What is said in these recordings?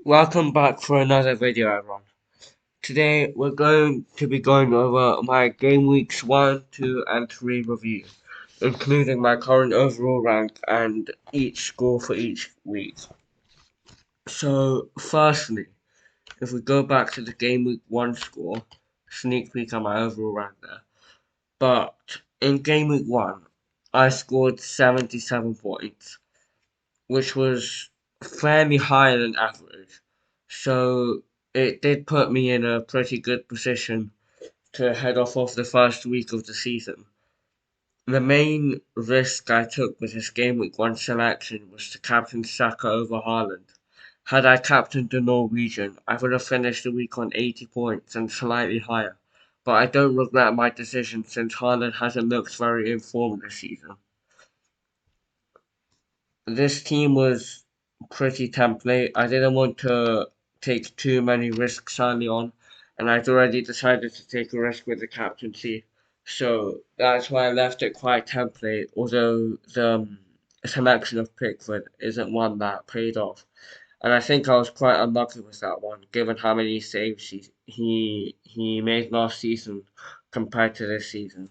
Welcome back for another video, everyone. Today we're going to be going over my game weeks 1, 2, and 3 review, including my current overall rank and each score for each week. So, firstly, if we go back to the game week 1 score, sneak peek on my overall rank there. But in game week 1, I scored 77 points, which was fairly higher than average. So it did put me in a pretty good position to head off of the first week of the season. The main risk I took with this game week 1 selection was to captain Saka over Haaland. Had I captained the Norwegian, I would have finished the week on 80 points and slightly higher. But I don't regret my decision since Haaland hasn't looked very in form this season. This team was pretty template. I didn't want to take too many risks early on, and I'd already decided to take a risk with the captaincy. So that's why I left it quite template, although the selection of Pickford isn't one that paid off. And I think I was quite unlucky with that one, given how many saves he made last season compared to this season.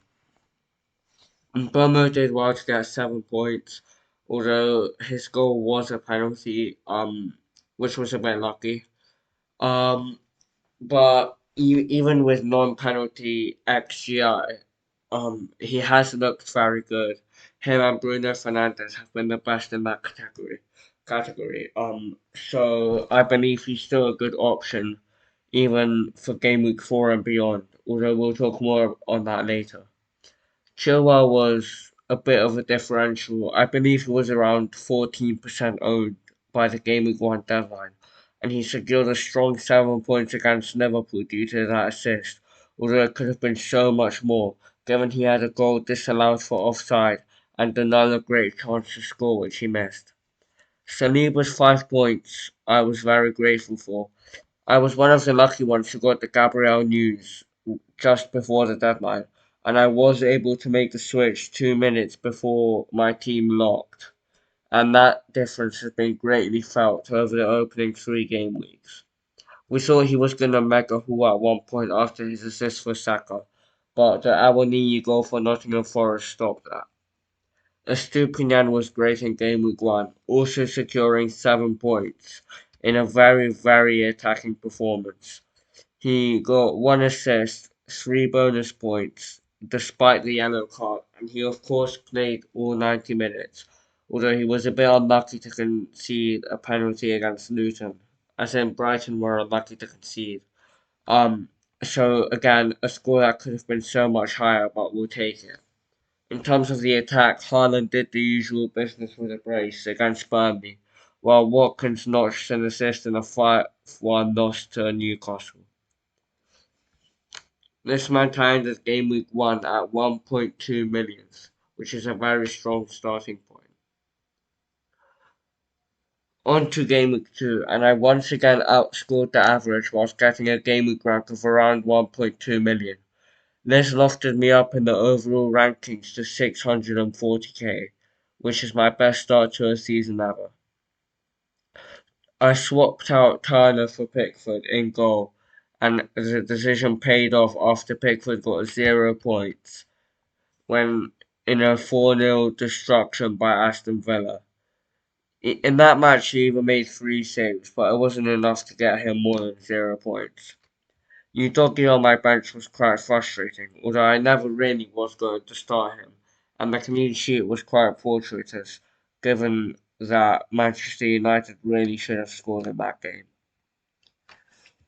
Bomo did well to get 7 points, although his goal was a penalty, which was a bit lucky. Um, but even with non-penalty XGI, he has looked very good. Him and Bruno Fernandes have been the best in that category. So I believe he's still a good option, even for game week 4 and beyond. Although we'll talk more on that later. Chilwell was a bit of a differential. I believe he was around 14% owned by the game week 1 deadline, and he secured a strong 7 points against Liverpool due to that assist, although it could have been so much more, given he had a goal disallowed for offside and another great chance to score which he missed. Saliba's 5 points I was very grateful for. I was one of the lucky ones who got the Gabriel news just before the deadline, and I was able to make the switch 2 minutes before my team locked, and that difference has been greatly felt over the opening 3 game weeks. We thought he was going to mega who at one point after his assist for Saka, but the Awoniyi goal for Nottingham Forest stopped that. Estupinian was great in game week 1, also securing 7 points in a very attacking performance. He got 1 assist, 3 bonus points, despite the yellow card, and he of course played all 90 minutes, although he was a bit unlucky to concede a penalty against Luton, as in Brighton were unlucky to concede. Um, so again, a score that could have been so much higher, but we'll take it. In terms of the attack, Haaland did the usual business with a brace against Burnley, while Watkins notched an assist in a 5-1 loss to Newcastle. This maintained his game week 1 at 1.2 million, which is a very strong starting point. On to game week 2, and I once again outscored the average whilst getting a game week rank of around 1.2 million. This lofted me up in the overall rankings to 640k, which is my best start to a season ever. I swapped out Turner for Pickford in goal, and the decision paid off after Pickford got 0 points when in a 4-0 destruction by Aston Villa. In that match, he even made 3 saves, but it wasn't enough to get him more than 0 points. Udogie on my bench was quite frustrating, although I never really was going to start him, and the clean sheet was quite fortuitous, given that Manchester United really should have scored in that game.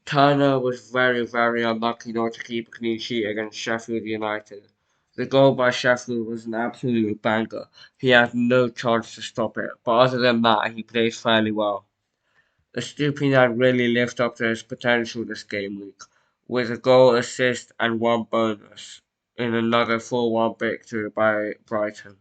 Turner was very unlucky not to keep a clean sheet against Sheffield United. The goal by Sheffield was an absolute banger. He had no chance to stop it, but other than that, he played fairly well. Estupiñán really lived up to his potential this game week, with a goal, assist, and 1 bonus in another 4-1 victory by Brighton.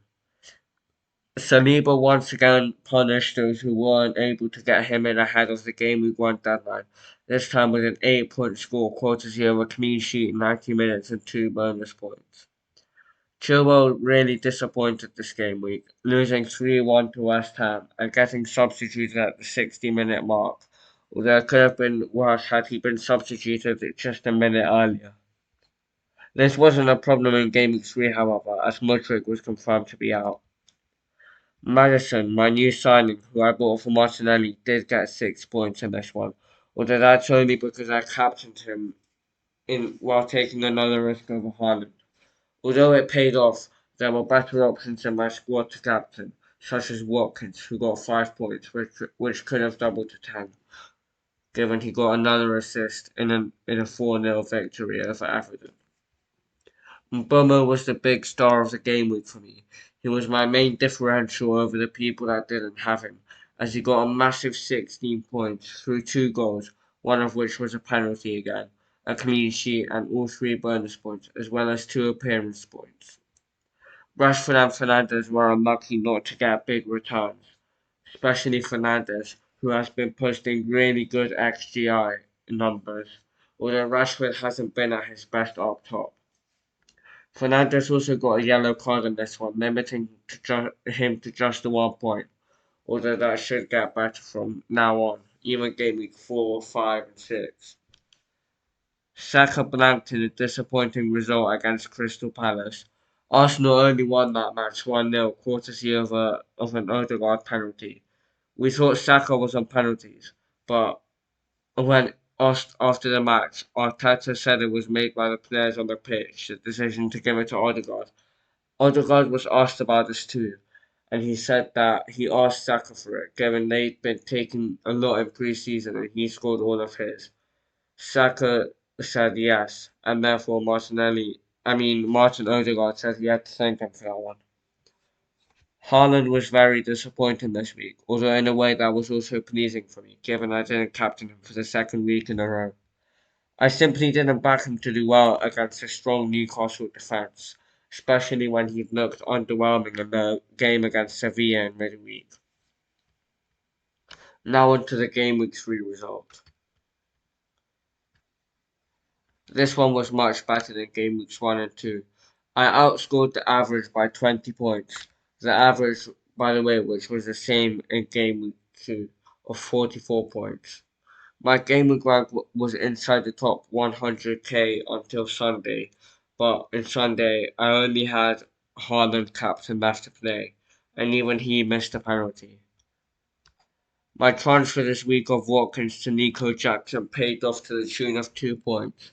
Saliba once again punished those who weren't able to get him in ahead of the game week 1 deadline, this time with an 8-point score, courtesy of a clean sheet, 90 minutes, and 2 bonus points. Chilwell really disappointed this game week, losing 3-1 to West Ham and getting substituted at the 60-minute mark, although it could have been worse had he been substituted just a minute earlier. This wasn't a problem in Game Week 3, however, as Mudryk was confirmed to be out. Maddison, my new signing, who I bought for Martinelli, did get 6 points in this one, although that's only because I captained him in while taking another risk over Haaland. Although it paid off, there were better options in my squad to captain, such as Watkins, who got 5 points, which could have doubled to 10, given he got another assist in a 4-0 victory over Everton. Mbeumo was the big star of the game week for me. He was my main differential over the people that didn't have him, as he got a massive 16 points through 2 goals, one of which was a penalty again, a clean sheet, and all 3 bonus points, as well as 2 appearance points. Rashford and Fernandes were unlucky not to get big returns, especially Fernandes, who has been posting really good XGI numbers, although Rashford hasn't been at his best up top. Fernandes also got a yellow card in this one, limiting him to just the 1 point, although that should get better from now on, even game week 4, 5, and 6. Saka blanked in a disappointing result against Crystal Palace. Arsenal only won that match 1-0, courtesy of an Odegaard penalty. We thought Saka was on penalties, but when asked after the match, Arteta said it was made by the players on the pitch, the decision to give it to Odegaard. Odegaard was asked about this too, and he said that he asked Saka for it, given they'd been taking a lot in pre-season and he scored all of his. Saka said yes, and therefore Martin Odegaard said he had to thank him for that one. Haaland was very disappointing this week, although in a way that was also pleasing for me, given I didn't captain him for the second week in a row. I simply didn't back him to do well against a strong Newcastle defence, especially when he looked underwhelming in the game against Sevilla in midweek. Now on to the game week 3 result. This one was much better than game weeks 1 and 2. I outscored the average by 20 points. The average, by the way, which was the same in game week 2 of 44 points. My game week rank was inside the top 100k until Sunday, but in Sunday I only had Haaland captain left to play, and even he missed a penalty. My transfer this week of Watkins to Nico Jackson paid off to the tune of 2 points,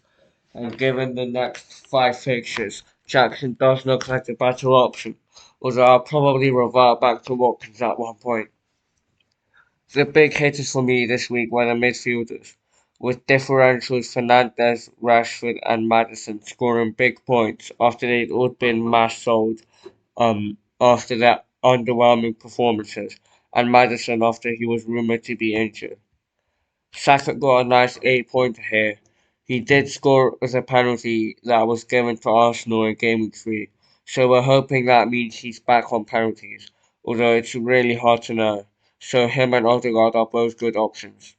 and given the next 5 fixtures, Jackson does look like a better option, although I'll probably revert back to Watkins at one point. The big hitters for me this week were the midfielders, with differentials Fernandes, Rashford, and Maddison scoring big points after they'd all been mass sold after their underwhelming performances, and Maddison after he was rumoured to be injured. Saka got a nice 8-pointer here. He did score as a penalty that was given to Arsenal in Game Week 3, so we're hoping that means he's back on penalties, although it's really hard to know, so him and Odegaard are both good options.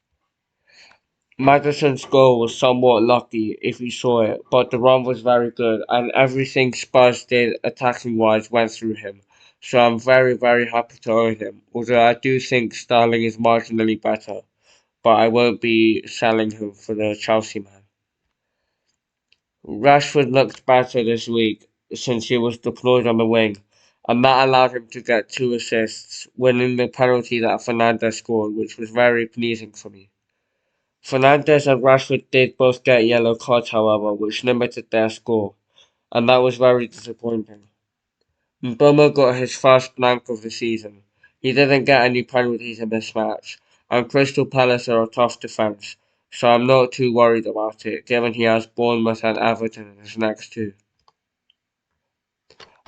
Maddison's goal was somewhat lucky if you saw it, but the run was very good and everything Spurs did attacking wise went through him, so I'm very very happy to own him, although I do think Sterling is marginally better, but I won't be selling him for the Chelsea man. Rashford looked better this week since he was deployed on the wing, and that allowed him to get 2 assists, winning the penalty that Fernandes scored, which was very pleasing for me. Fernandes and Rashford did both get yellow cards, however, which limited their score, and that was very disappointing. Mbeumo got his first blank of the season. He didn't get any penalties in this match, and Crystal Palace are a tough defence, so I'm not too worried about it, given he has Bournemouth and Everton in his next 2.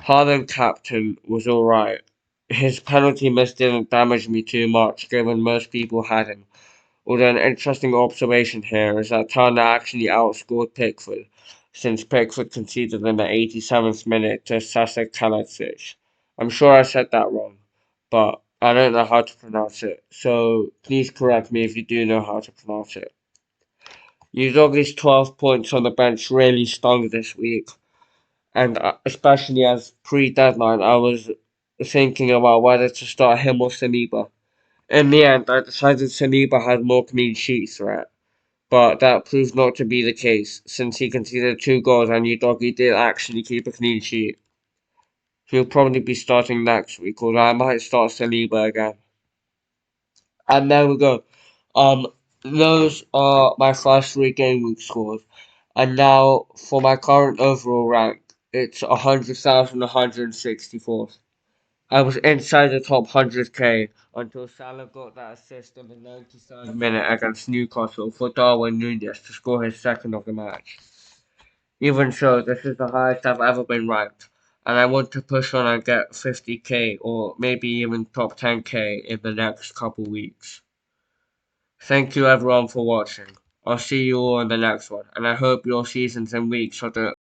Haaland captain was alright. His penalty miss didn't damage me too much, given most people had him. Although an interesting observation here is that Turner actually outscored Pickford, since Pickford conceded in the 87th minute to Sasa Kalajdzic. I'm sure I said that wrong, but I don't know how to pronounce it, so please correct me if you do know how to pronounce it. Udogi's 12 points on the bench really stung this week, and especially as pre-deadline I was thinking about whether to start him or Saliba. In the end, I decided Saliba had more clean sheet threat, but that proved not to be the case, since he conceded 2 goals and Udogie did actually keep a clean sheet. He'll probably be starting next week, or I might start Saliba again. And there we go. Um, those are my first 3 game week scores. And now for my current overall rank, it's 100,164th. I was inside the top 100k until Salah got that assist in the 93rd minute against Newcastle for Darwin Núñez to score his second of the match. Even so, this is the highest I've ever been ranked, and I want to push on and get 50k or maybe even top 10k in the next couple weeks. Thank you everyone for watching. I'll see you all in the next one, and I hope your seasons and weeks are